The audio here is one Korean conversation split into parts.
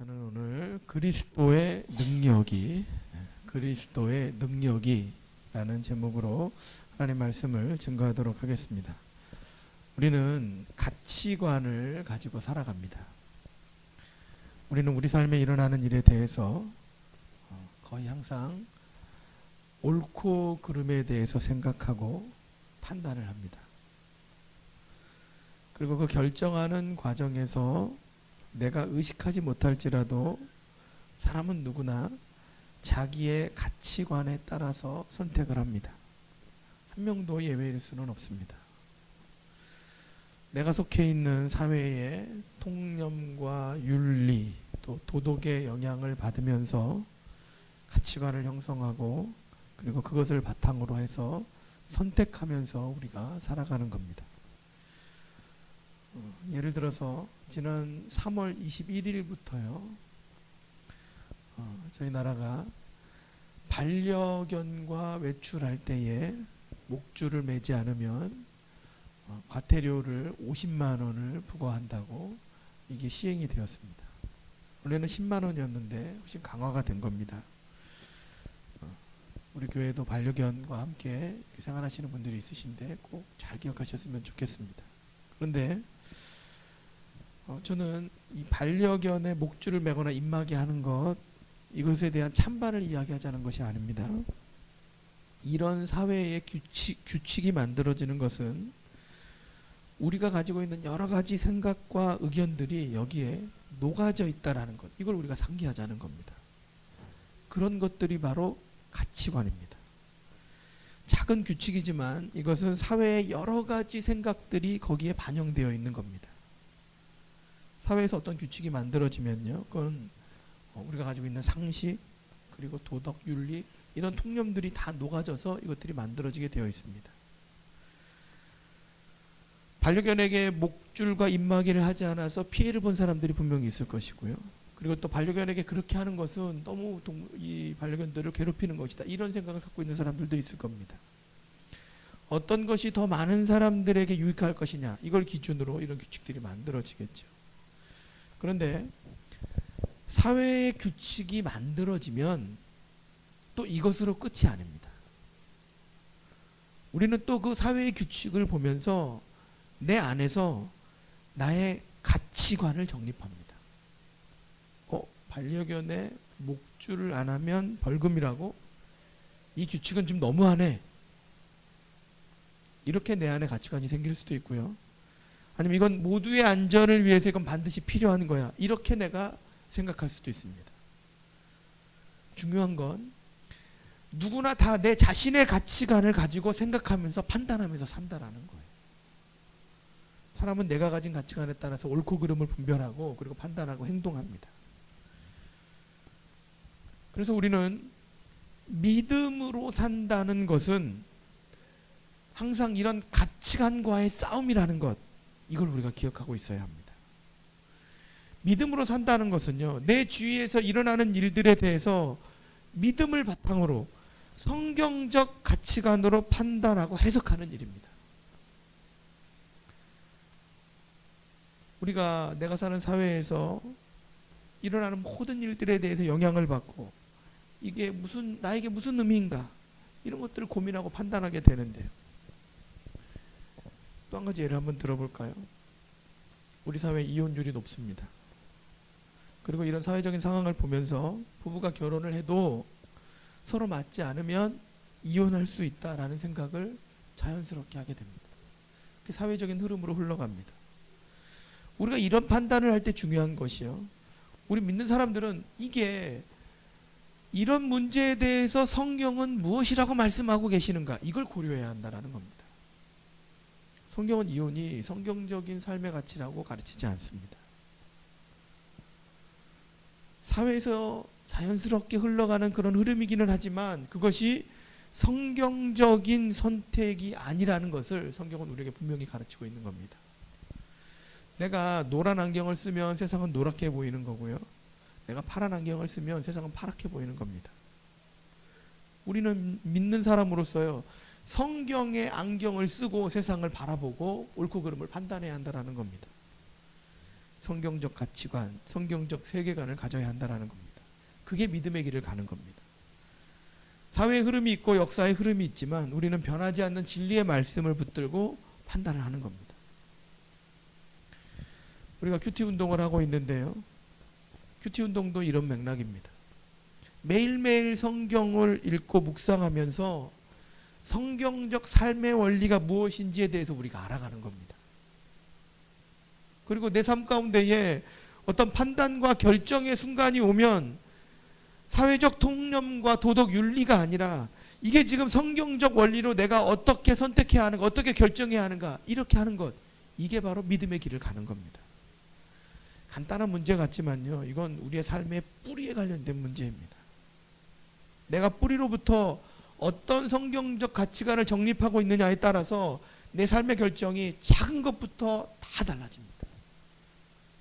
저는 오늘 그리스도의 능력이 라는 제목으로 하나님 말씀을 증거하도록 하겠습니다. 우리는 가치관을 가지고 살아갑니다. 우리는 우리 삶에 일어나는 일에 대해서 거의 항상 옳고 그름에 대해서 생각하고 판단을 합니다. 그리고 그 결정하는 과정에서 내가 의식하지 못할지라도 사람은 누구나 자기의 가치관에 따라서 선택을 합니다. 한 명도 예외일 수는 없습니다. 내가 속해 있는 사회의 통념과 윤리 또 도덕의 영향을 받으면서 가치관을 형성하고 그리고 그것을 바탕으로 해서 선택하면서 우리가 살아가는 겁니다. 예를 들어서 지난 3월 21일부터요 저희 나라가 반려견과 외출할 때에 목줄을 매지 않으면 과태료를 50만 원을 부과한다고 이게 시행이 되었습니다. 원래는 10만 원이었는데 훨씬 강화가 된 겁니다. 우리 교회도 반려견과 함께 생활하시는 분들이 있으신데 꼭 잘 기억하셨으면 좋겠습니다. 그런데 저는 이 반려견의 목줄을 매거나 입마개 하는 것, 이것에 대한 찬반을 이야기하자는 것이 아닙니다. 이런 사회의 규칙이 만들어지는 것은 우리가 가지고 있는 여러 가지 생각과 의견들이 여기에 녹아져 있다라는 것, 이걸 우리가 상기하자는 겁니다. 그런 것들이 바로 가치관입니다. 작은 규칙이지만 이것은 사회의 여러 가지 생각들이 거기에 반영되어 있는 겁니다. 사회에서 어떤 규칙이 만들어지면요, 그건 우리가 가지고 있는 상식 그리고 도덕, 윤리 이런 통념들이 다 녹아져서 이것들이 만들어지게 되어 있습니다. 반려견에게 목줄과 입마개를 하지 않아서 피해를 본 사람들이 분명히 있을 것이고요. 그리고 또 반려견에게 그렇게 하는 것은 너무 이 반려견들을 괴롭히는 것이다, 이런 생각을 갖고 있는 사람들도 있을 겁니다. 어떤 것이 더 많은 사람들에게 유익할 것이냐, 이걸 기준으로 이런 규칙들이 만들어지겠죠. 그런데 사회의 규칙이 만들어지면 또 이것으로 끝이 아닙니다. 우리는 또 그 사회의 규칙을 보면서 내 안에서 나의 가치관을 정립합니다. 반려견의 목줄을 안 하면 벌금이라고? 이 규칙은 좀 너무하네. 이렇게 내 안에 가치관이 생길 수도 있고요. 아니면 이건 모두의 안전을 위해서 이건 반드시 필요한 거야, 이렇게 내가 생각할 수도 있습니다. 중요한 건 누구나 다 내 자신의 가치관을 가지고 생각하면서 판단하면서 산다라는 거예요. 사람은 내가 가진 가치관에 따라서 옳고 그름을 분별하고 그리고 판단하고 행동합니다. 그래서 우리는 믿음으로 산다는 것은 항상 이런 가치관과의 싸움이라는 것, 이걸 우리가 기억하고 있어야 합니다. 믿음으로 산다는 것은요, 내 주위에서 일어나는 일들에 대해서 믿음을 바탕으로 성경적 가치관으로 판단하고 해석하는 일입니다. 내가 사는 사회에서 일어나는 모든 일들에 대해서 영향을 받고 이게 나에게 무슨 의미인가, 이런 것들을 고민하고 판단하게 되는데요. 또 한 가지 예를 한번 들어볼까요? 우리 사회 이혼율이 높습니다. 그리고 이런 사회적인 상황을 보면서 부부가 결혼을 해도 서로 맞지 않으면 이혼할 수 있다라는 생각을 자연스럽게 하게 됩니다. 그게 사회적인 흐름으로 흘러갑니다. 우리가 이런 판단을 할 때 중요한 것이요, 우리 믿는 사람들은 이게 이런 문제에 대해서 성경은 무엇이라고 말씀하고 계시는가, 이걸 고려해야 한다는 겁니다. 성경은 이혼이 성경적인 삶의 가치라고 가르치지 않습니다. 사회에서 자연스럽게 흘러가는 그런 흐름이기는 하지만 그것이 성경적인 선택이 아니라는 것을 성경은 우리에게 분명히 가르치고 있는 겁니다. 내가 노란 안경을 쓰면 세상은 노랗게 보이는 거고요, 내가 파란 안경을 쓰면 세상은 파랗게 보이는 겁니다. 우리는 믿는 사람으로서요, 성경의 안경을 쓰고 세상을 바라보고 옳고 그름을 판단해야 한다는 겁니다. 성경적 가치관, 성경적 세계관을 가져야 한다는 겁니다. 그게 믿음의 길을 가는 겁니다. 사회의 흐름이 있고 역사의 흐름이 있지만 우리는 변하지 않는 진리의 말씀을 붙들고 판단을 하는 겁니다. 우리가 큐티 운동을 하고 있는데요. 큐티 운동도 이런 맥락입니다. 매일매일 성경을 읽고 묵상하면서 성경적 삶의 원리가 무엇인지에 대해서 우리가 알아가는 겁니다. 그리고 내 삶 가운데에 어떤 판단과 결정의 순간이 오면 사회적 통념과 도덕 윤리가 아니라 이게 지금 성경적 원리로 내가 어떻게 선택해야 하는가, 어떻게 결정해야 하는가, 이렇게 하는 것, 이게 바로 믿음의 길을 가는 겁니다. 간단한 문제 같지만요, 이건 우리의 삶의 뿌리에 관련된 문제입니다. 내가 뿌리로부터 어떤 성경적 가치관을 정립하고 있느냐에 따라서 내 삶의 결정이 작은 것부터 다 달라집니다.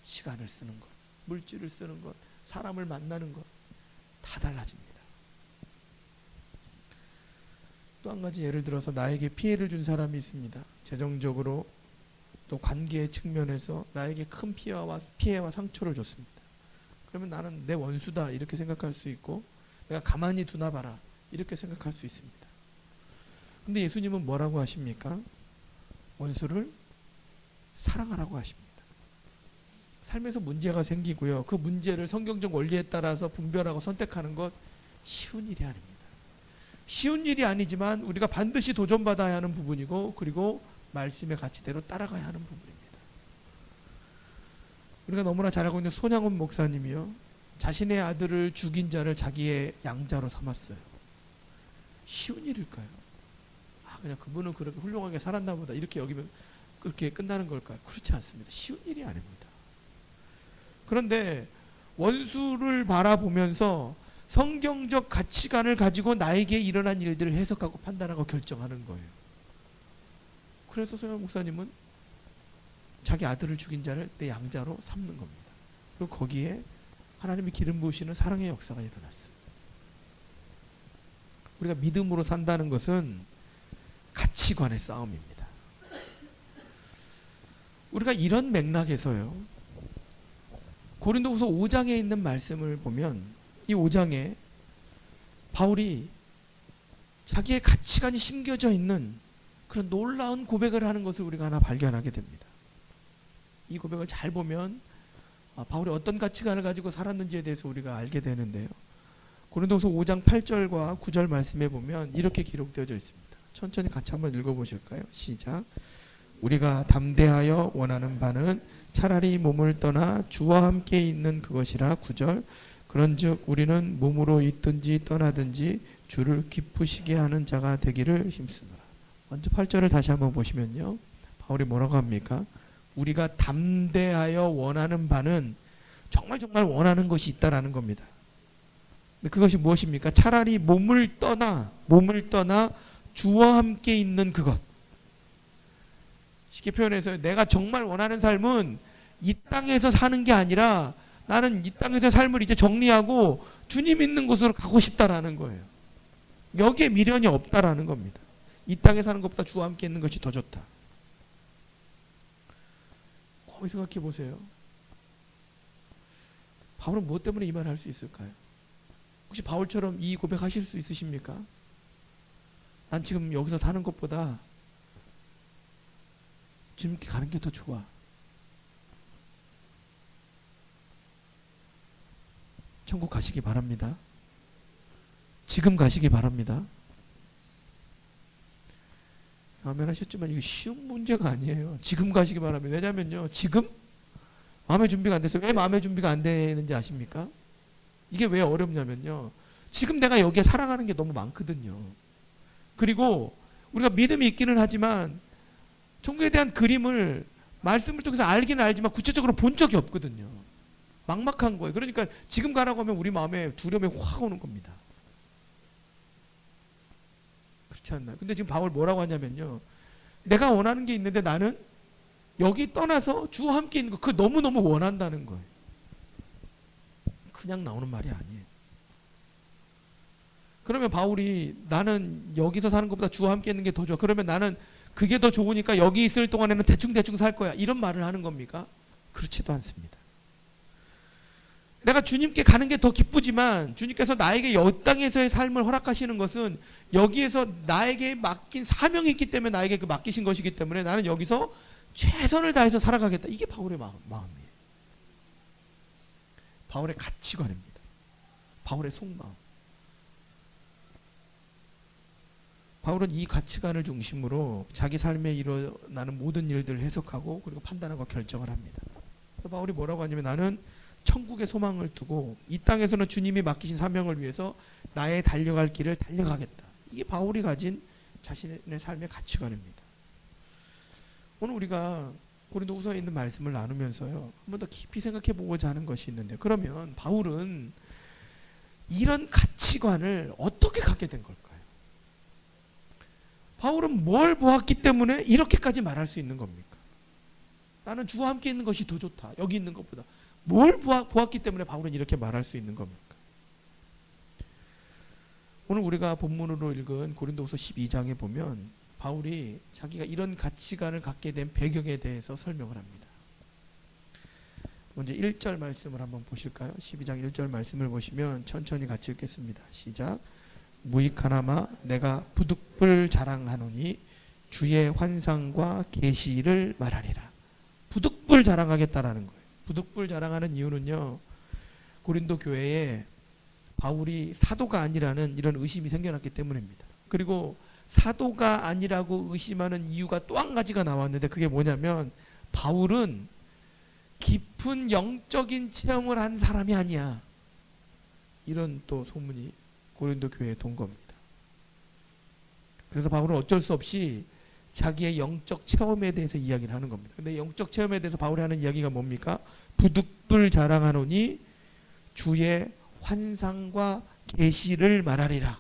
시간을 쓰는 것, 물질을 쓰는 것, 사람을 만나는 것, 다 달라집니다. 또 한 가지 예를 들어서 나에게 피해를 준 사람이 있습니다. 재정적으로 또 관계의 측면에서 나에게 큰 피해와 상처를 줬습니다. 그러면 나는 내 원수다 이렇게 생각할 수 있고 내가 가만히 두나 봐라 이렇게 생각할 수 있습니다. 근데 예수님은 뭐라고 하십니까? 원수를 사랑하라고 하십니다. 삶에서 문제가 생기고요. 그 문제를 성경적 원리에 따라서 분별하고 선택하는 것 쉬운 일이 아닙니다. 쉬운 일이 아니지만 우리가 반드시 도전받아야 하는 부분이고 그리고 말씀의 가치대로 따라가야 하는 부분입니다. 우리가 너무나 잘 알고 있는 손양원 목사님이요. 자신의 아들을 죽인 자를 자기의 양자로 삼았어요. 쉬운 일일까요? 그냥 그분은 그렇게 훌륭하게 살았나 보다 이렇게 여기면 그렇게 끝나는 걸까요? 그렇지 않습니다. 쉬운 일이 아닙니다. 그런데 원수를 바라보면서 성경적 가치관을 가지고 나에게 일어난 일들을 해석하고 판단하고 결정하는 거예요. 그래서 손양원 목사님은 자기 아들을 죽인 자를 내 양자로 삼는 겁니다. 그리고 거기에 하나님이 기름 부으시는 사랑의 역사가 일어났어요. 우리가 믿음으로 산다는 것은 가치관의 싸움입니다. 우리가 이런 맥락에서요. 고린도후서 5장에 있는 말씀을 보면 이 5장에 바울이 자기의 가치관이 심겨져 있는 그런 놀라운 고백을 하는 것을 우리가 하나 발견하게 됩니다. 이 고백을 잘 보면 바울이 어떤 가치관을 가지고 살았는지에 대해서 우리가 알게 되는데요. 고린도후서 5장 8절과 9절 말씀에 보면 이렇게 기록되어져 있습니다. 천천히 같이 한번 읽어보실까요? 시작. 우리가 담대하여 원하는 바는 차라리 몸을 떠나 주와 함께 있는 그것이라. 9절. 그런즉 우리는 몸으로 있든지 떠나든지 주를 기쁘시게 하는 자가 되기를 힘쓰노라. 먼저 8절을 다시 한번 보시면요. 바울이 뭐라고 합니까? 우리가 담대하여 원하는 바는 정말 원하는 것이 있다라는 겁니다. 근데 그것이 무엇입니까? 차라리 몸을 떠나 주와 함께 있는 그것. 쉽게 표현해서 내가 정말 원하는 삶은 이 땅에서 사는 게 아니라 나는 이 땅에서 삶을 이제 정리하고 주님 있는 곳으로 가고 싶다라는 거예요. 여기에 미련이 없다라는 겁니다. 이 땅에 사는 것보다 주와 함께 있는 것이 더 좋다. 거기 생각해 보세요. 바울은 무엇 때문에 이 말을 할 수 있을까요? 혹시 바울처럼 이 고백하실 수 있으십니까? 난 지금 여기서 사는 것보다 주님께 가는 게 더 좋아. 천국 가시기 바랍니다. 지금 가시기 바랍니다. 아멘 하셨지만 이게 쉬운 문제가 아니에요. 지금 가시기 바랍니다. 왜냐면요. 지금 마음의 준비가 안 됐어요. 왜 마음의 준비가 안 되는지 아십니까? 이게 왜 어렵냐면요. 지금 내가 여기에 살아가는 게 너무 많거든요. 그리고 우리가 믿음이 있기는 하지만 천국에 대한 그림을 말씀을 통해서 알기는 알지만 구체적으로 본 적이 없거든요. 막막한 거예요. 그러니까 지금 가라고 하면 우리 마음에 두려움이 확 오는 겁니다. 그렇지 않나요? 근데 지금 바울 뭐라고 하냐면요. 내가 원하는 게 있는데 나는 여기 떠나서 주와 함께 있는 거 그거 너무너무 원한다는 거예요. 그냥 나오는 말이 아니에요. 그러면 바울이 나는 여기서 사는 것보다 주와 함께 있는 게 더 좋아. 그러면 나는 그게 더 좋으니까 여기 있을 동안에는 대충 살 거야. 이런 말을 하는 겁니까? 그렇지도 않습니다. 내가 주님께 가는 게 더 기쁘지만 주님께서 나에게 이 땅에서의 삶을 허락하시는 것은 여기에서 나에게 맡긴 사명이 있기 때문에 나에게 그 맡기신 것이기 때문에 나는 여기서 최선을 다해서 살아가겠다. 이게 바울의 마음이에요. 바울의 가치관입니다. 바울의 속마음. 바울은 이 가치관을 중심으로 자기 삶에 일어나는 모든 일들을 해석하고 그리고 판단하고 결정을 합니다. 그래서 바울이 뭐라고 하냐면 나는 천국의 소망을 두고 이 땅에서는 주님이 맡기신 사명을 위해서 나의 달려갈 길을 달려가겠다. 이게 바울이 가진 자신의 삶의 가치관입니다. 오늘 우리가 고린도후서에 있는 말씀을 나누면서요, 한 번 더 깊이 생각해 보고자 하는 것이 있는데, 그러면 바울은 이런 가치관을 어떻게 갖게 된 걸까요? 바울은 뭘 보았기 때문에 이렇게까지 말할 수 있는 겁니까? 나는 주와 함께 있는 것이 더 좋다. 여기 있는 것보다. 뭘 보았기 때문에 바울은 이렇게 말할 수 있는 겁니까? 오늘 우리가 본문으로 읽은 고린도후서 12장에 보면 바울이 자기가 이런 가치관을 갖게 된 배경에 대해서 설명을 합니다. 먼저 1절 말씀을 한번 보실까요? 12장 1절 말씀을 보시면 천천히 같이 읽겠습니다. 시작. 무익하나마 내가 부득불 자랑하노니 주의 환상과 계시를 말하리라. 부득불 자랑하겠다라는 거예요. 부득불 자랑하는 이유는요, 고린도 교회에 바울이 사도가 아니라는 이런 의심이 생겨났기 때문입니다. 그리고 사도가 아니라고 의심하는 이유가 또 한 가지가 나왔는데 그게 뭐냐면 바울은 깊은 영적인 체험을 한 사람이 아니야. 이런 또 소문이 고린도 교회에 돈 겁니다. 그래서 바울은 어쩔 수 없이 자기의 영적 체험에 대해서 이야기를 하는 겁니다. 근데 영적 체험에 대해서 바울이 하는 이야기가 뭡니까? 부득불 자랑하노니 주의 환상과 계시를 말하리라.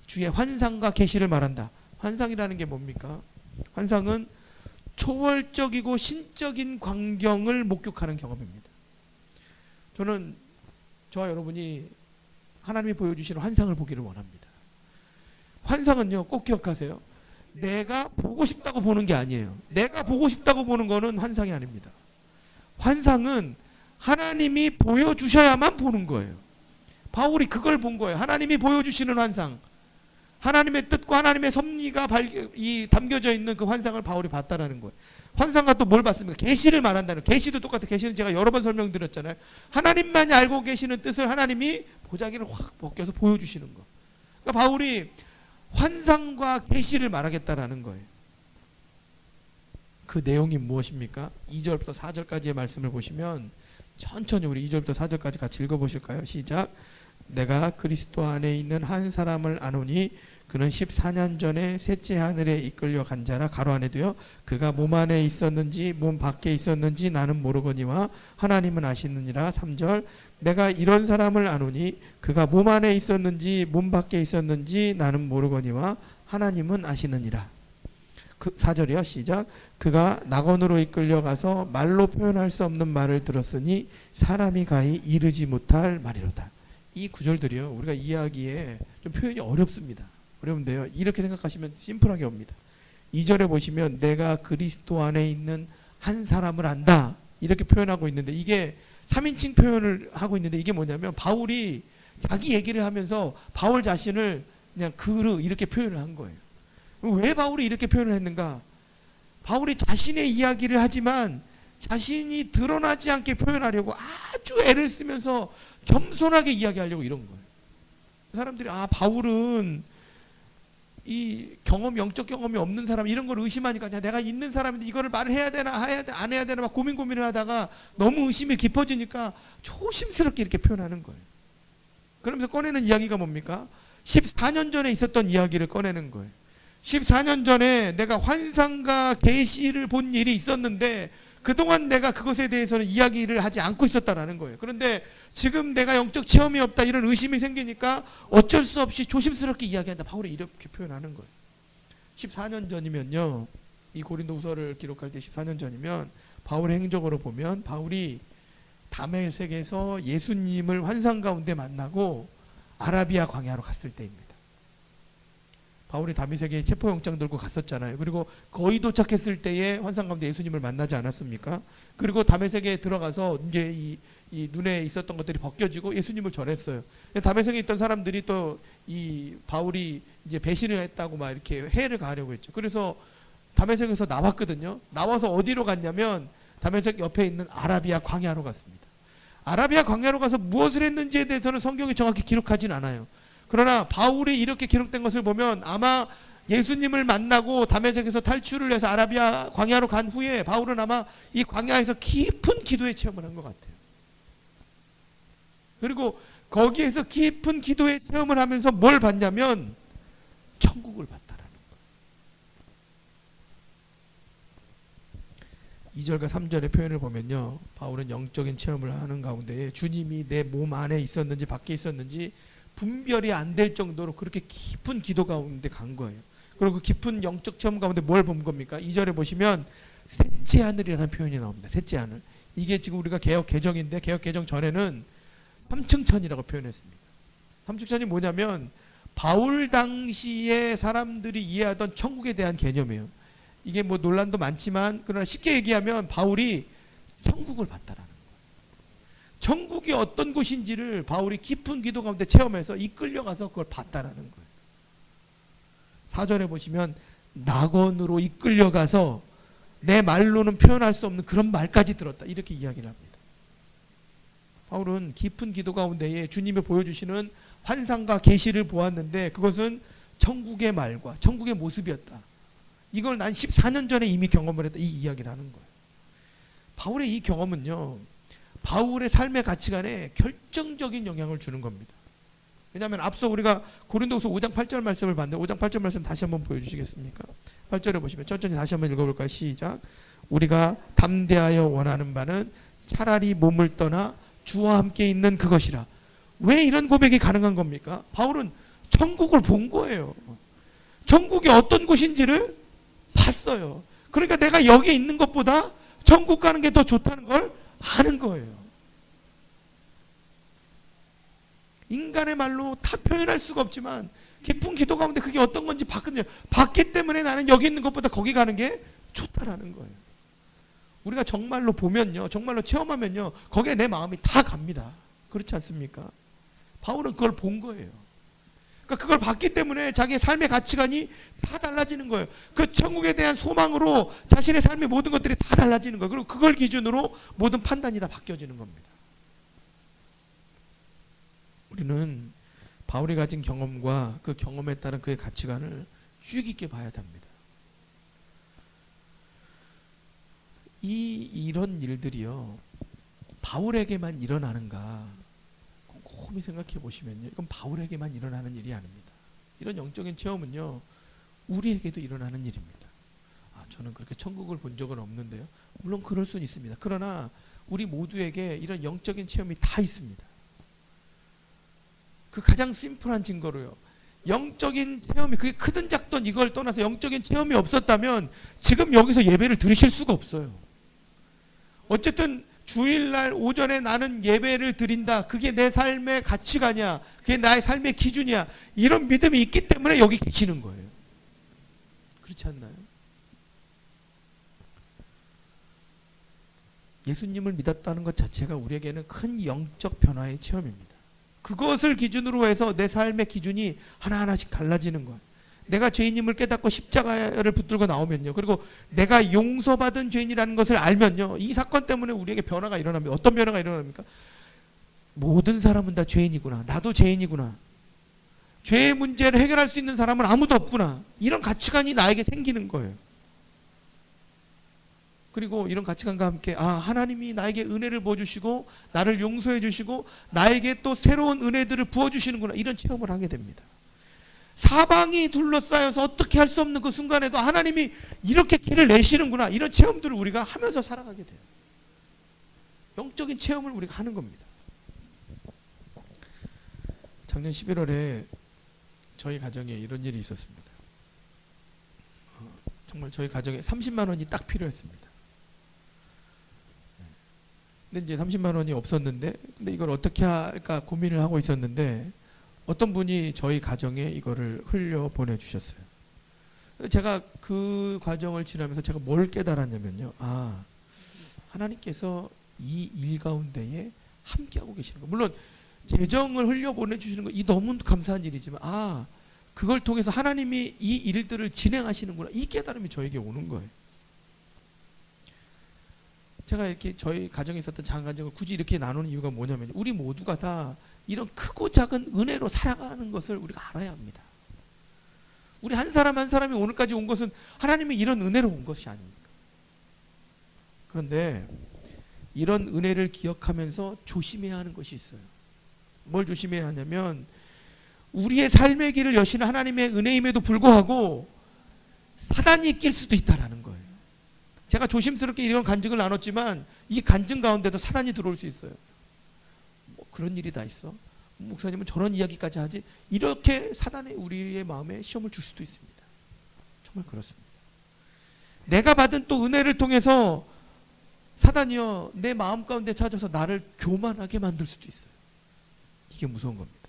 주의 환상과 계시를 말한다. 환상이라는 게 뭡니까? 환상은 초월적이고 신적인 광경을 목격하는 경험입니다. 저는 저와 여러분이 하나님이 보여주시는 환상을 보기를 원합니다. 환상은요, 꼭 기억하세요. 내가 보고 싶다고 보는 게 아니에요. 내가 보고 싶다고 보는 거는 환상이 아닙니다. 환상은 하나님이 보여주셔야만 보는 거예요. 바울이 그걸 본 거예요. 하나님이 보여주시는 환상, 하나님의 뜻과 하나님의 섭리가 담겨져 있는 그 환상을 바울이 봤다라는 거예요. 환상과 또 뭘 봤습니까? 계시를 말한다는 거예요. 계시도 똑같아요. 계시는 제가 여러 번 설명드렸잖아요. 하나님만이 알고 계시는 뜻을 하나님이 보자기를 확 벗겨서 보여주시는 거. 그러니까 바울이 환상과 계시를 말하겠다라는 거예요. 그 내용이 무엇입니까? 2절부터 4절까지의 말씀을 보시면 천천히 우리 2절부터 4절까지 같이 읽어보실까요? 시작. 내가 그리스도 안에 있는 한 사람을 아노니 그는 14년 전에 셋째 하늘에 이끌려 간 자라. 가로 안에 도요. 그가 몸 안에 있었는지 몸 밖에 있었는지 나는 모르거니와 하나님은 아시느니라. 3절. 내가 이런 사람을 아노니 그가 몸 안에 있었는지 몸 밖에 있었는지 나는 모르거니와 하나님은 아시느니라. 4절이요. 시작. 그가 낙원으로 이끌려가서 말로 표현할 수 없는 말을 들었으니 사람이 가히 이르지 못할 말이로다. 이 구절들이요, 우리가 이해하기에 좀 표현이 어렵습니다. 어려운데요, 이렇게 생각하시면 심플하게 옵니다. 2절에 보시면 내가 그리스도 안에 있는 한 사람을 안다, 이렇게 표현하고 있는데 이게 3인칭 표현을 하고 있는데 이게 뭐냐면 바울이 자기 얘기를 하면서 바울 자신을 그냥 그르 이렇게 표현을 한 거예요. 왜 바울이 이렇게 표현을 했는가? 바울이 자신의 이야기를 하지만 자신이 드러나지 않게 표현하려고 아주 애를 쓰면서 겸손하게 이야기하려고 이런 거예요. 사람들이 바울은 이 영적 경험이 없는 사람, 이런 걸 의심하니까 내가 있는 사람인데 이거를 말을 해야 되나 안 해야 되나 막 고민을 하다가 너무 의심이 깊어지니까 조심스럽게 이렇게 표현하는 거예요. 그러면서 꺼내는 이야기가 뭡니까? 14년 전에 있었던 이야기를 꺼내는 거예요. 14년 전에 내가 환상과 계시를 본 일이 있었는데 그동안 내가 그것에 대해서는 이야기를 하지 않고 있었다라는 거예요. 그런데 지금 내가 영적 체험이 없다, 이런 의심이 생기니까 어쩔 수 없이 조심스럽게 이야기한다. 바울이 이렇게 표현하는 거예요. 14년 전이면요, 이 고린도후서를 기록할 때 14년 전이면 바울의 행적으로 보면 바울이 다메섹에서 예수님을 환상 가운데 만나고 아라비아 광야로 갔을 때입니다. 바울이 다메섹에 체포영장 들고 갔었잖아요. 그리고 거의 도착했을 때에 환상 가운데 예수님을 만나지 않았습니까? 그리고 다메섹에 들어가서 이제 이 눈에 있었던 것들이 벗겨지고 예수님을 전했어요. 다메섹에 있던 사람들이 또 이 바울이 이제 배신을 했다고 막 이렇게 해를 가하려고 했죠. 그래서 다메섹에서 나왔거든요. 나와서 어디로 갔냐면 다메섹 옆에 있는 아라비아 광야로 갔습니다. 아라비아 광야로 가서 무엇을 했는지에 대해서는 성경이 정확히 기록하진 않아요. 그러나 바울이 이렇게 기록된 것을 보면 아마 예수님을 만나고 다메섹에서 탈출을 해서 아라비아 광야로 간 후에 바울은 아마 이 광야에서 깊은 기도의 체험을 한 것 같아요. 그리고 거기에서 깊은 기도의 체험을 하면서 뭘 봤냐면 천국을 봤다라는 거예요. 2절과 3절의 표현을 보면요, 바울은 영적인 체험을 하는 가운데 주님이 내 몸 안에 있었는지 밖에 있었는지 분별이 안 될 정도로 그렇게 깊은 기도 가운데 간 거예요. 그리고 그 깊은 영적 체험 가운데 뭘 본 겁니까? 2절에 보시면 셋째 하늘이라는 표현이 나옵니다. 셋째 하늘. 이게 지금 우리가 개역 개정인데 개역 개정 전에는 삼층천이라고 표현했습니다. 삼층천이 뭐냐면 바울 당시에 사람들이 이해하던 천국에 대한 개념이에요. 이게 뭐 논란도 많지만 그러나 쉽게 얘기하면 바울이 천국을 봤다라는 거예요. 천국이 어떤 곳인지를 바울이 깊은 기도 가운데 체험해서 이끌려가서 그걸 봤다라는 거예요. 4절에 보시면 낙원으로 이끌려가서 내 말로는 표현할 수 없는 그런 말까지 들었다, 이렇게 이야기를 합니다. 바울은 깊은 기도 가운데에 주님이 보여주시는 환상과 계시를 보았는데 그것은 천국의 말과 천국의 모습이었다. 이걸 난 14년 전에 이미 경험을 했다, 이 이야기를 하는 거예요. 바울의 이 경험은요, 바울의 삶의 가치관에 결정적인 영향을 주는 겁니다. 왜냐하면 앞서 우리가 고린도후서 5장 8절 말씀을 봤는데 5장 8절 말씀 다시 한번 보여주시겠습니까? 8절에 보시면 천천히 다시 한번 읽어볼까요? 시작. 우리가 담대하여 원하는 바는 차라리 몸을 떠나 주와 함께 있는 그것이라. 왜 이런 고백이 가능한 겁니까? 바울은 천국을 본 거예요. 천국이 어떤 곳인지를 봤어요. 그러니까 내가 여기 있는 것보다 천국 가는 게 더 좋다는 걸 아는 거예요. 인간의 말로 다 표현할 수가 없지만 깊은 기도 가운데 그게 어떤 건지 봤거든요. 봤기 때문에 나는 여기 있는 것보다 거기 가는 게 좋다라는 거예요. 우리가 정말로 보면요, 정말로 체험하면요, 거기에 내 마음이 다 갑니다. 그렇지 않습니까? 바울은 그걸 본 거예요. 그러니까 그걸 봤기 때문에 자기의 삶의 가치관이 다 달라지는 거예요. 그 천국에 대한 소망으로 자신의 삶의 모든 것들이 다 달라지는 거예요. 그리고 그걸 기준으로 모든 판단이 다 바뀌어지는 겁니다. 우리는 바울이 가진 경험과 그 경험에 따른 그의 가치관을 주의 깊게 봐야 합니다. 이런 일들이요, 바울에게만 일어나는가 곰곰이 생각해 보시면요, 이건 바울에게만 일어나는 일이 아닙니다. 이런 영적인 체험은요, 우리에게도 일어나는 일입니다. 저는 그렇게 천국을 본 적은 없는데요. 물론 그럴 수는 있습니다. 그러나 우리 모두에게 이런 영적인 체험이 다 있습니다. 그 가장 심플한 증거로요, 영적인 체험이 그게 크든 작든 이걸 떠나서 영적인 체험이 없었다면 지금 여기서 예배를 드리실 수가 없어요. 어쨌든 주일날 오전에 나는 예배를 드린다, 그게 내 삶의 가치관이야, 그게 나의 삶의 기준이야, 이런 믿음이 있기 때문에 여기 계시는 거예요. 그렇지 않나요? 예수님을 믿었다는 것 자체가 우리에게는 큰 영적 변화의 체험입니다. 그것을 기준으로 해서 내 삶의 기준이 하나하나씩 달라지는 거예요. 내가 죄인임을 깨닫고 십자가를 붙들고 나오면요, 그리고 내가 용서받은 죄인이라는 것을 알면요, 이 사건 때문에 우리에게 변화가 일어납니다. 어떤 변화가 일어납니까? 모든 사람은 다 죄인이구나, 나도 죄인이구나, 죄의 문제를 해결할 수 있는 사람은 아무도 없구나, 이런 가치관이 나에게 생기는 거예요. 그리고 이런 가치관과 함께 하나님이 나에게 은혜를 부어주시고 나를 용서해 주시고 나에게 또 새로운 은혜들을 부어주시는구나, 이런 체험을 하게 됩니다. 사방이 둘러싸여서 어떻게 할 수 없는 그 순간에도 하나님이 이렇게 길을 내시는구나, 이런 체험들을 우리가 하면서 살아가게 돼요. 영적인 체험을 우리가 하는 겁니다. 작년 11월에 저희 가정에 이런 일이 있었습니다. 정말 저희 가정에 30만 원이 딱 필요했습니다. 근데 이제 30만 원이 없었는데, 근데 이걸 어떻게 할까 고민을 하고 있었는데, 어떤 분이 저희 가정에 이거를 흘려 보내주셨어요. 제가 그 과정을 지나면서 제가 뭘 깨달았냐면요. 하나님께서 이 일 가운데에 함께하고 계시는 거. 물론 재정을 흘려 보내주시는 거 이 너무 감사한 일이지만 그걸 통해서 하나님이 이 일들을 진행하시는구나. 이 깨달음이 저에게 오는 거예요. 제가 이렇게 저희 가정에 있었던 장가정을 굳이 이렇게 나누는 이유가 뭐냐면 우리 모두가 다 이런 크고 작은 은혜로 살아가는 것을 우리가 알아야 합니다. 우리 한 사람 한 사람이 오늘까지 온 것은 하나님이 이런 은혜로 온 것이 아닙니까? 그런데 이런 은혜를 기억하면서 조심해야 하는 것이 있어요. 뭘 조심해야 하냐면 우리의 삶의 길을 여시는 하나님의 은혜임에도 불구하고 사단이 낄 수도 있다라는 거예요. 제가 조심스럽게 이런 간증을 나눴지만 이 간증 가운데도 사단이 들어올 수 있어요. 뭐 그런 일이 다 있어? 목사님은 저런 이야기까지 하지? 이렇게 사단이 우리의 마음에 시험을 줄 수도 있습니다. 정말 그렇습니다. 내가 받은 또 은혜를 통해서 사단이요 내 마음 가운데 찾아서 나를 교만하게 만들 수도 있어요. 이게 무서운 겁니다.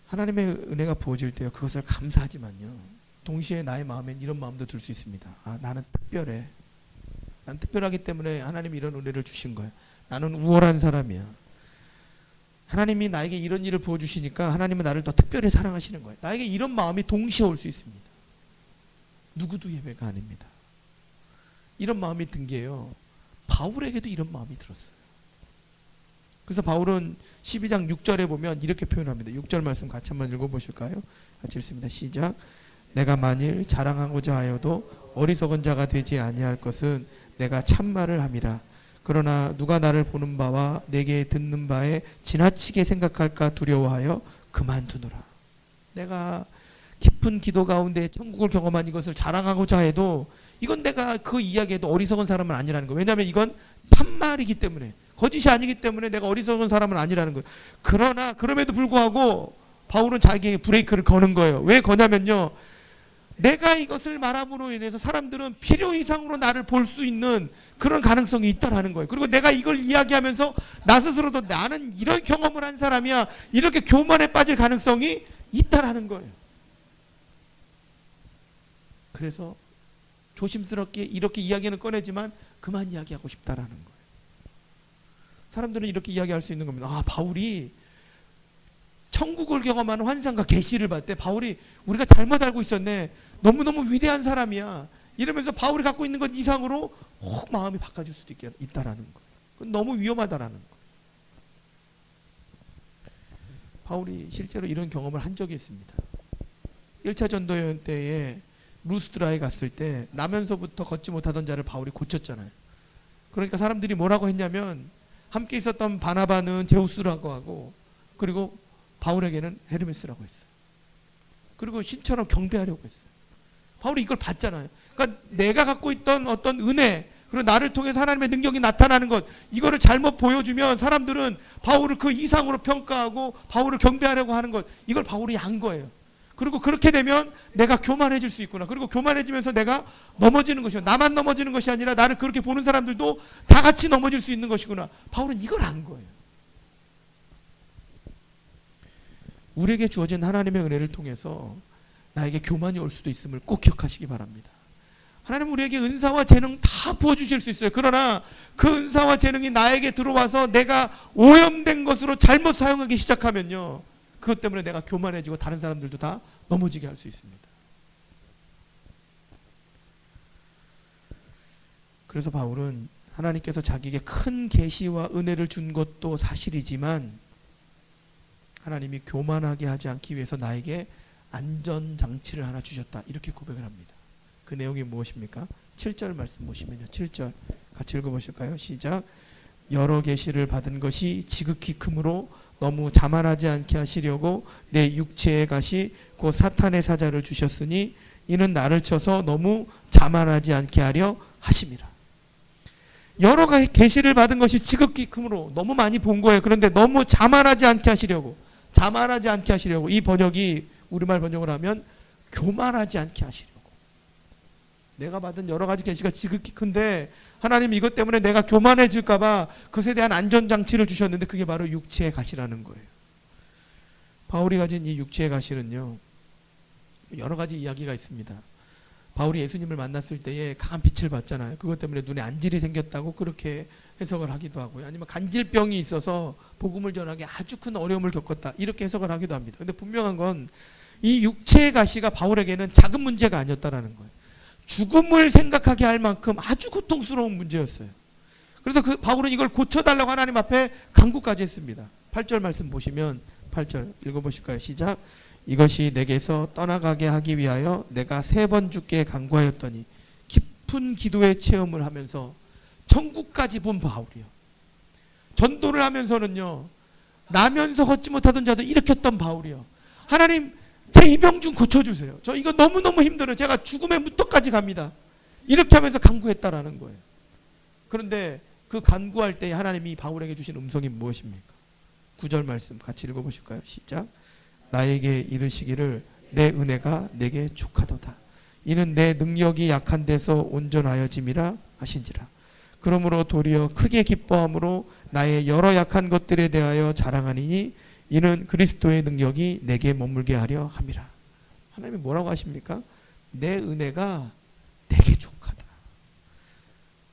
하나님의 은혜가 부어질 때요 그것을 감사하지만요 동시에 나의 마음엔 이런 마음도 들 수 있습니다. 나는 특별해. 나는 특별하기 때문에 하나님이 이런 은혜를 주신 거야. 나는 우월한 사람이야. 하나님이 나에게 이런 일을 부어주시니까 하나님은 나를 더 특별히 사랑하시는 거예요. 나에게 이런 마음이 동시에 올 수 있습니다. 누구도 예외가 아닙니다. 이런 마음이 든 게요 바울에게도 이런 마음이 들었어요. 그래서 바울은 12장 6절에 보면 이렇게 표현합니다. 6절 말씀 같이 한번 읽어보실까요? 같이 읽습니다. 시작. 내가 만일 자랑하고자 하여도 어리석은 자가 되지 아니할 것은 내가 참말을 함이라. 그러나 누가 나를 보는 바와 내게 듣는 바에 지나치게 생각할까 두려워하여 그만두노라. 내가 깊은 기도 가운데 천국을 경험한 이것을 자랑하고자 해도 이건 내가 그 이야기에도 어리석은 사람은 아니라는 거예요. 왜냐하면 이건 참말이기 때문에 거짓이 아니기 때문에 내가 어리석은 사람은 아니라는 거예요. 그러나 그럼에도 불구하고 바울은 자기에게 브레이크를 거는 거예요. 왜 거냐면요 내가 이것을 말함으로 인해서 사람들은 필요 이상으로 나를 볼 수 있는 그런 가능성이 있다라는 거예요. 그리고 내가 이걸 이야기하면서 나 스스로도 나는 이런 경험을 한 사람이야 이렇게 교만에 빠질 가능성이 있다라는 거예요. 그래서 조심스럽게 이렇게 이야기는 꺼내지만 그만 이야기하고 싶다라는 거예요. 사람들은 이렇게 이야기할 수 있는 겁니다. 바울이 천국을 경험하는 환상과 계시를 봤대. 바울이 우리가 잘못 알고 있었네. 너무너무 위대한 사람이야. 이러면서 바울이 갖고 있는 것 이상으로 혹 마음이 바꿔줄 수도 있다라는 거예요. 그건 너무 위험하다라는 거예요. 바울이 실제로 이런 경험을 한 적이 있습니다. 1차 전도여행 때에 루스드라에 갔을 때 나면서부터 걷지 못하던 자를 바울이 고쳤잖아요. 그러니까 사람들이 뭐라고 했냐면 함께 있었던 바나바는 제우스라고 하고 그리고 바울에게는 헤르메스라고 했어요. 그리고 신처럼 경배하려고 했어요. 바울이 이걸 봤잖아요. 그러니까 내가 갖고 있던 어떤 은혜 그리고 나를 통해서 하나님의 능력이 나타나는 것 이거를 잘못 보여주면 사람들은 바울을 그 이상으로 평가하고 바울을 경배하려고 하는 것 이걸 바울이 안 거예요. 그리고 그렇게 되면 내가 교만해질 수 있구나. 그리고 교만해지면서 내가 넘어지는 것이고 나만 넘어지는 것이 아니라 나를 그렇게 보는 사람들도 다 같이 넘어질 수 있는 것이구나. 바울은 이걸 안 거예요. 우리에게 주어진 하나님의 은혜를 통해서 나에게 교만이 올 수도 있음을 꼭 기억하시기 바랍니다. 하나님은 우리에게 은사와 재능 다 부어주실 수 있어요. 그러나 그 은사와 재능이 나에게 들어와서 내가 오염된 것으로 잘못 사용하기 시작하면요. 그것 때문에 내가 교만해지고 다른 사람들도 다 넘어지게 할 수 있습니다. 그래서 바울은 하나님께서 자기에게 큰 계시와 은혜를 준 것도 사실이지만 하나님이 교만하게 하지 않기 위해서 나에게 안전장치를 하나 주셨다. 이렇게 고백을 합니다. 그 내용이 무엇입니까? 7절 말씀 보시면요. 7절 같이 읽어보실까요? 시작. 여러 계시를 받은 것이 지극히 크므로 너무 자만하지 않게 하시려고 내 육체의 가시 곧 사탄의 사자를 주셨으니 이는 나를 쳐서 너무 자만하지 않게 하려 하심이라. 여러 가지 계시를 받은 것이 지극히 크므로 너무 많이 본 거예요. 그런데 너무 자만하지 않게 하시려고 이 번역이 우리말 번역을 하면 교만하지 않게 하시려고. 내가 받은 여러 가지 계시가 지극히 큰데 하나님 이것 때문에 내가 교만해질까 봐 그것에 대한 안전장치를 주셨는데 그게 바로 육체의 가시라는 거예요. 바울이 가진 이 육체의 가시는요, 여러 가지 이야기가 있습니다. 바울이 예수님을 만났을 때에 강한 빛을 봤잖아요. 그것 때문에 눈에 안질이 생겼다고 그렇게 해석을 하기도 하고요. 아니면 간질병이 있어서 복음을 전하기 아주 큰 어려움을 겪었다, 이렇게 해석을 하기도 합니다. 근데 분명한 건 이 육체의 가시가 바울에게는 작은 문제가 아니었다라는 거예요. 죽음을 생각하게 할 만큼 아주 고통스러운 문제였어요. 그래서 바울은 이걸 고쳐달라고 하나님 앞에 간구까지 했습니다. 8절 말씀 보시면, 8절 읽어보실까요? 시작. 이것이 내게서 떠나가게 하기 위하여 내가 3번 주께 간구하였더니, 깊은 기도의 체험을 하면서 천국까지 본 바울이요. 전도를 하면서는요, 나면서 걷지 못하던 자도 일으켰던 바울이요. 하나님, 제 이 병 좀 고쳐주세요. 저 이거 너무너무 힘들어요. 제가 죽음의 무턱까지 갑니다. 이렇게 하면서 간구했다라는 거예요. 그런데 그 간구할 때 하나님이 바울에게 주신 음성이 무엇입니까? 9절 말씀 같이 읽어보실까요? 시작. 나에게 이르시기를 내 은혜가 내게 족하도다. 이는 내 능력이 약한 데서 온전하여짐이라 하신지라. 그러므로 도리어 크게 기뻐함으로 나의 여러 약한 것들에 대하여 자랑하니니 이는 그리스도의 능력이 내게 머물게 하려 함이라. 하나님이 뭐라고 하십니까? 내 은혜가 내게 족하다.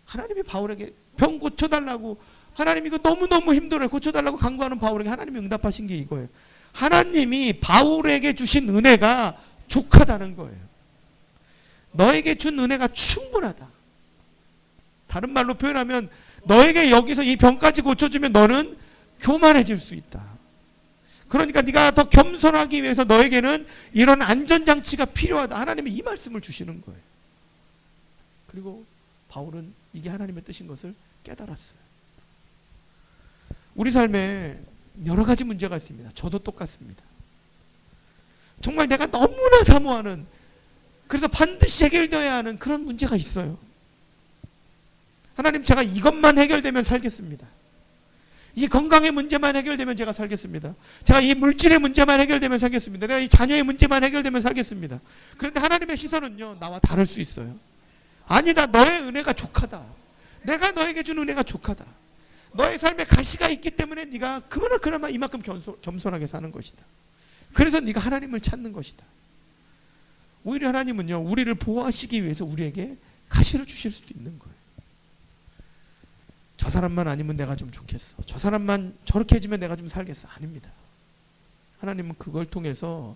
하나님이 바울에게 병 고쳐달라고, 하나님 이거 너무너무 힘들어요, 고쳐달라고 간구하는 바울에게 하나님이 응답하신 게 이거예요. 하나님이 바울에게 주신 은혜가 족하다는 거예요. 너에게 준 은혜가 충분하다. 다른 말로 표현하면, 너에게 여기서 이 병까지 고쳐주면 너는 교만해질 수 있다. 그러니까 네가 더 겸손하기 위해서 너에게는 이런 안전장치가 필요하다. 하나님이 이 말씀을 주시는 거예요. 그리고 바울은 이게 하나님의 뜻인 것을 깨달았어요. 우리 삶에 여러 가지 문제가 있습니다. 저도 똑같습니다. 정말 내가 너무나 사모하는, 그래서 반드시 해결되어야 하는 그런 문제가 있어요. 하나님, 제가 이것만 해결되면 살겠습니다. 이 건강의 문제만 해결되면 제가 살겠습니다. 제가 이 물질의 문제만 해결되면 살겠습니다. 내가 이 자녀의 문제만 해결되면 살겠습니다. 그런데 하나님의 시선은요, 나와 다를 수 있어요. 아니다, 너의 은혜가 족하다. 내가 너에게 준 은혜가 족하다. 너의 삶에 가시가 있기 때문에 네가 그나마 이만큼 겸손하게 사는 것이다. 그래서 네가 하나님을 찾는 것이다. 오히려 하나님은요, 우리를 보호하시기 위해서 우리에게 가시를 주실 수도 있는 거예요. 저 사람만 아니면 내가 좀 좋겠어, 저 사람만 저렇게 해주면 내가 좀 살겠어. 아닙니다. 하나님은 그걸 통해서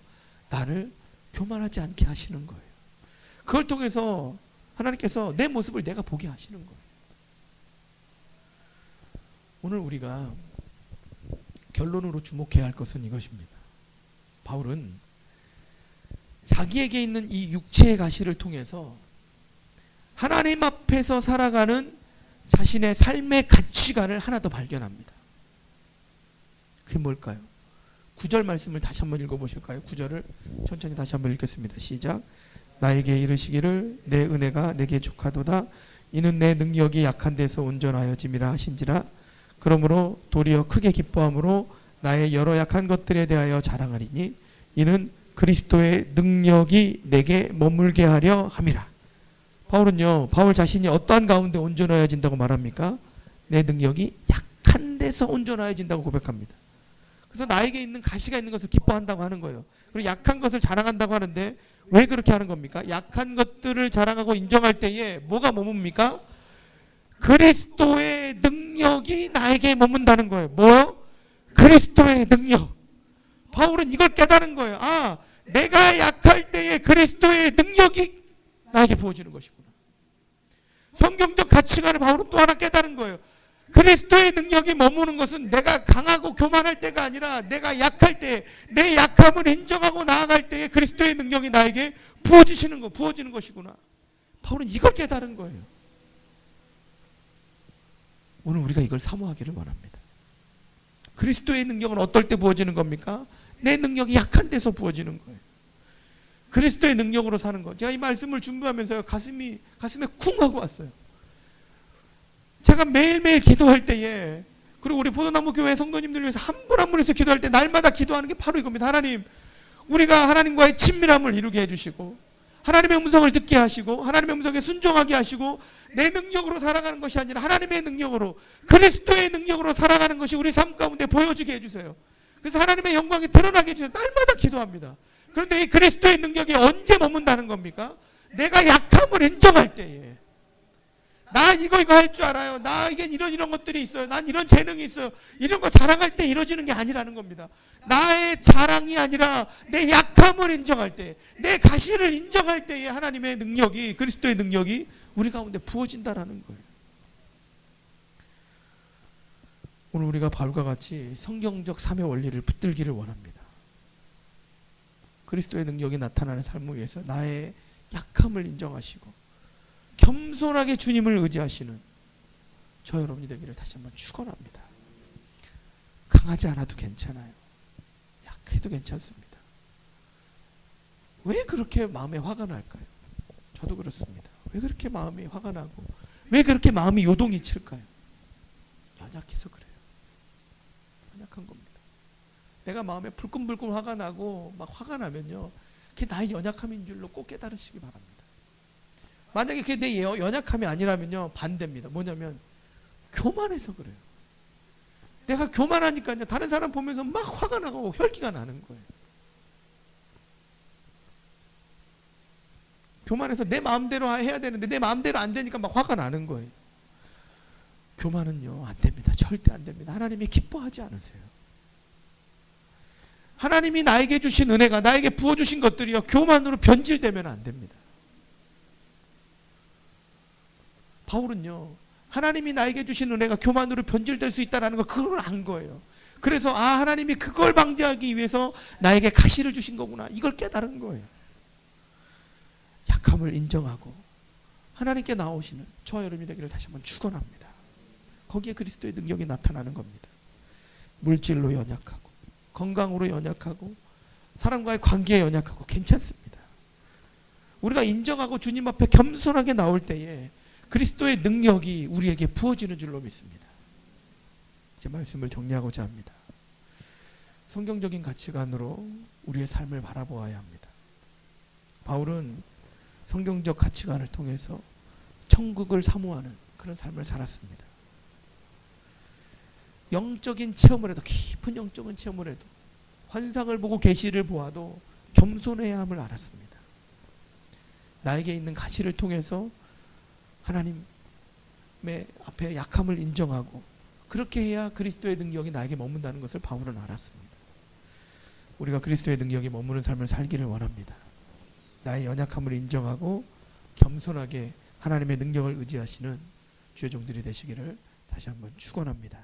나를 교만하지 않게 하시는 거예요. 그걸 통해서 하나님께서 내 모습을 내가 보게 하시는 거예요. 오늘 우리가 결론으로 주목해야 할 것은 이것입니다. 바울은 자기에게 있는 이 육체의 가시를 통해서 하나님 앞에서 살아가는 자신의 삶의 가치관을 하나 더 발견합니다. 그게 뭘까요? 9절 말씀을 다시 한번 읽어보실까요? 9절을 천천히 다시 한번 읽겠습니다. 시작. 나에게 이르시기를 내 은혜가 내게 족하도다. 이는 내 능력이 약한 데서 온전하여짐이라 하신지라. 그러므로 도리어 크게 기뻐함으로 나의 여러 약한 것들에 대하여 자랑하리니 이는 그리스도의 능력이 내게 머물게 하려 함이라. 바울은요, 바울 자신이 어떠한 가운데 온전하여진다고 말합니까? 내 능력이 약한 데서 온전하여진다고 고백합니다. 그래서 나에게 있는 가시가 있는 것을 기뻐한다고 하는 거예요. 그리고 약한 것을 자랑한다고 하는데 왜 그렇게 하는 겁니까? 약한 것들을 자랑하고 인정할 때에 뭐가 머뭅니까? 그리스도의 능력이 나에게 머문다는 거예요. 뭐요? 그리스도의 능력. 바울은 이걸 깨달은 거예요. 아, 내가 약할 때에 그리스도의 능력이 나에게 부어지는 것이구나. 성경적 가치관을 바울은 또 하나 깨달은 거예요. 그리스도의 능력이 머무는 것은 내가 강하고 교만할 때가 아니라 내가 약할 때, 내 약함을 인정하고 나아갈 때에 그리스도의 능력이 나에게 부어지는 것이구나. 바울은 이걸 깨달은 거예요. 오늘 우리가 이걸 사모하기를 원합니다. 그리스도의 능력은 어떨 때 부어지는 겁니까? 내 능력이 약한 데서 부어지는 거예요. 그리스도의 능력으로 사는 것. 제가 이 말씀을 준비하면서 가슴에 쿵 하고 왔어요. 제가 매일매일 기도할 때에, 그리고 우리 포도나무 교회 성도님들 위해서 한 분 한 분에서 기도할 때 날마다 기도하는 게 바로 이겁니다. 하나님, 우리가 하나님과의 친밀함을 이루게 해주시고 하나님의 음성을 듣게 하시고 하나님의 음성에 순종하게 하시고 내 능력으로 살아가는 것이 아니라 하나님의 능력으로, 그리스도의 능력으로 살아가는 것이 우리 삶 가운데 보여지게 해주세요. 그래서 하나님의 영광이 드러나게 해주셔서 날마다 기도합니다. 그런데 이 그리스도의 능력이 언제 머문다는 겁니까? 내가 약함을 인정할 때에. 나 이거 할 줄 알아요. 나에겐 이런 것들이 있어요. 난 이런 재능이 있어요. 이런 거 자랑할 때 이루어지는 게 아니라는 겁니다. 나의 자랑이 아니라 내 약함을 인정할 때, 내 가시를 인정할 때에 하나님의 능력이, 그리스도의 능력이 우리 가운데 부어진다라는 거예요. 오늘 우리가 바울과 같이 성경적 삶의 원리를 붙들기를 원합니다. 그리스도의 능력이 나타나는 삶을 위해서 나의 약함을 인정하시고 겸손하게 주님을 의지하시는 저 여러분이 되기를 다시 한번 축원합니다. 강하지 않아도 괜찮아요. 약해도 괜찮습니다. 왜 그렇게 마음에 화가 날까요? 저도 그렇습니다. 왜 그렇게 마음이 화가 나고 왜 그렇게 마음이 요동이 칠까요? 연약해서 그래요. 연약한 겁니다. 내가 마음에 불끈불끈 화가 나고 막 화가 나면요, 그게 나의 연약함인 줄로 꼭 깨달으시기 바랍니다. 만약에 그게 내 연약함이 아니라면요, 반대입니다. 뭐냐면 교만해서 그래요. 내가 교만하니까요, 다른 사람 보면서 막 화가 나고 혈기가 나는 거예요. 교만해서 내 마음대로 해야 되는데 내 마음대로 안 되니까 막 화가 나는 거예요. 교만은요, 안 됩니다. 절대 안 됩니다. 하나님이 기뻐하지 않으세요. 하나님이 나에게 주신 은혜가, 나에게 부어주신 것들이요, 교만으로 변질되면 안 됩니다. 바울은요, 하나님이 나에게 주신 은혜가 교만으로 변질될 수 있다는 걸, 그걸 안 거예요. 그래서 하나님이 그걸 방지하기 위해서 나에게 가시를 주신 거구나, 이걸 깨달은 거예요. 약함을 인정하고 하나님께 나오시는 저와 여러분이 되기를 다시 한번 축원합니다. 거기에 그리스도의 능력이 나타나는 겁니다. 물질로 연약하고 건강으로 연약하고 사람과의 관계에 연약하고 괜찮습니다. 우리가 인정하고 주님 앞에 겸손하게 나올 때에 그리스도의 능력이 우리에게 부어지는 줄로 믿습니다. 제 말씀을 정리하고자 합니다. 성경적인 가치관으로 우리의 삶을 바라보아야 합니다. 바울은 성경적 가치관을 통해서 천국을 사모하는 그런 삶을 살았습니다. 영적인 체험을 해도, 깊은 영적인 체험을 해도, 환상을 보고 계시를 보아도 겸손해야 함을 알았습니다. 나에게 있는 가시를 통해서 하나님의 앞에 약함을 인정하고 그렇게 해야 그리스도의 능력이 나에게 머문다는 것을 바울은 알았습니다. 우리가 그리스도의 능력이 머무는 삶을 살기를 원합니다. 나의 연약함을 인정하고 겸손하게 하나님의 능력을 의지하시는 주의 종들이 되시기를 다시 한번 축원합니다.